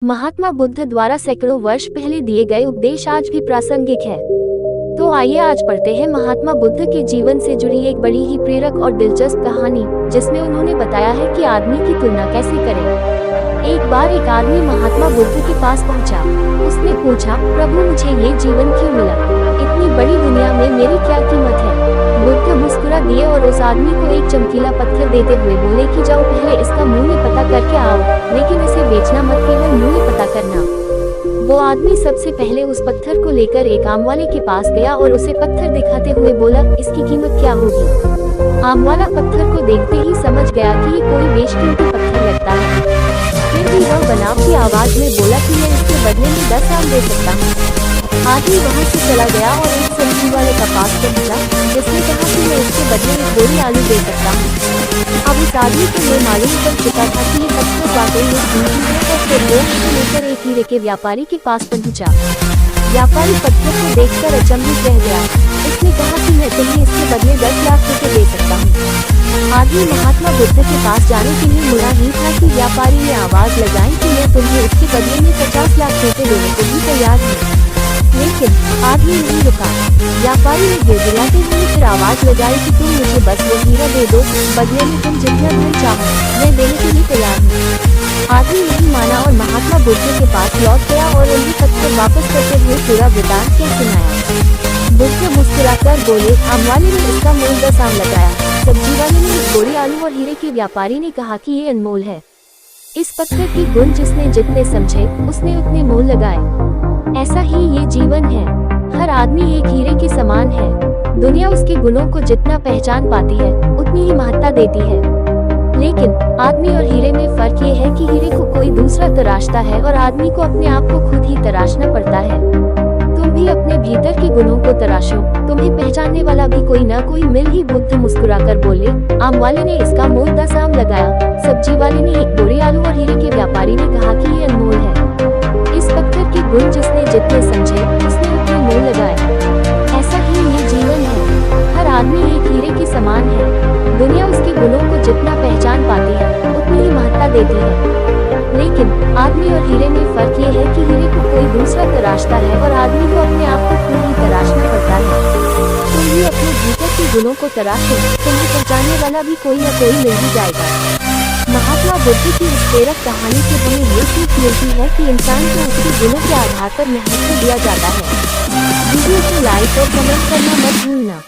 महात्मा बुद्ध द्वारा सैकड़ों वर्ष पहले दिए गए उपदेश आज भी प्रासंगिक है। तो आइए आज पढ़ते हैं महात्मा बुद्ध के जीवन से जुड़ी एक बड़ी ही प्रेरक और दिलचस्प कहानी, जिसमें उन्होंने बताया है कि आदमी की तुलना कैसे करें। एक बार एक आदमी महात्मा बुद्ध के पास पहुंचा। उसने पूछा, प्रभु मुझे ये जीवन क्यों मिला? इतनी बड़ी दुनिया में मेरी क्या कीमत है? बुद्ध मुस्कुरा दिए और उस आदमी को एक चमकीला पत्थर देते हुए बोले कि जाओ पहले इसका मूल्य पता करके आओ, लेकिन इसे बेचना मत, केवल मूल्य पता करना। वो आदमी सबसे पहले उस पत्थर को लेकर एक आम वाले के पास गया और उसे पत्थर दिखाते हुए बोला, इसकी कीमत क्या होगी? आम वाला पत्थर को देखते ही समझ गया कि ये कोई बेशकीमती पत्थर लगता है। फिर भी वह बनावटी आवाज में बोला कि मैं इसके बदले में 10 आम दे सकता हूँ। आदमी वहाँ से चला गया और एक सब्जी वाले के पास पहुंचा, जिसने कहा कि मैं इसके बदले में 2 आलू दे सकता हूँ। अब इस आदमी को ये मालूम चल चुका था कि ये पत्थर वाकई में कीमती है, और फिर वो उसे लेकर एक हीरे के व्यापारी के पास पहुंचा। व्यापारी पत्थर को देखकर अचंभित रह गया। उसने कहा कि मैं तुम्हें इसके बदले 10 लाख रुपए दे सकता हूँ। आदमी महात्मा बुद्ध के पास जाने के लिए मुड़ा ही था कि व्यापारी ने आवाज लगाई कि मैं तुम्हें इसके बदले में 50 लाख रुपए देने को भी तैयार हूँ। लेकिन आदमी नहीं रुका। व्यापारी ने गिड़गिड़ाते हुए फिर आवाज लगाई कि तुम मुझे बस वो हीरा दे दो, बदले में तुम जितना धन चाहो मैं देने के लिए तैयार हूँ। आदमी नहीं माना और महात्मा बुद्ध के पास लौट गया और उन्हें पत्थर वापस करते हुए पूरा वृतांत कह सुनाया। बुद्ध मुस्कुराकर बोले, आम वाले ने इसका मूल्य 10 आम लगाया, सब्जी वाले ने 1 बोरी आलू और हीरे के व्यापारी ने कहा कि ये अनमोल है। इस पत्थर की गुण जिसने जितने समझे उसने उतने मोल लगाए। ऐसा ही ये जीवन है। हर आदमी एक हीरे के समान है। दुनिया उसके गुणों को जितना पहचान पाती है उतनी ही महत्ता देती है। लेकिन आदमी और हीरे में फर्क ये है कि हीरे को कोई दूसरा तराशता है और आदमी को अपने आप को खुद ही तराशना पड़ता है। तुम भी अपने भीतर के गुणों को तराशो, तुम्हें पहचानने वाला भी कोई न कोई मिल ही। बुद्ध मुस्कुराकर बोले, आम वाले ने इसका मूल्य 10 आम लगाया, सब्जी वाले ने 1 बोरी आलू और हीरे के व्यापारी ने कहा कि ये अनमोल है। इस पत्थर के गुण जिसने जितने समझे उसने उतने मोल लगाए। ऐसा ही ये जीवन है। हर आदमी एक हीरे के समान है। दुनिया उसके गुणों को जितना पहचान पाती है उतनी ही महत्ता देती है। लेकिन आदमी और हीरे में फर्क ये है कि हीरे को कोई दूसरा तराशता है और आदमी को अपने आप को खुद ही तराशना पड़ता है। तुम भी अपने भीतर के गुणों को तराशो, तुम्हें पहचानने वाला भी कोई न कोई मिल ही जाएगा। महात्मा बुद्ध की इस प्रेरक कहानी से हमें ये सीख मिलती है कि इंसान को उसके गुणों के आधार पर महत्व दिया जाता है। वीडियो को लाइक और कमेंट करना मत भूलना।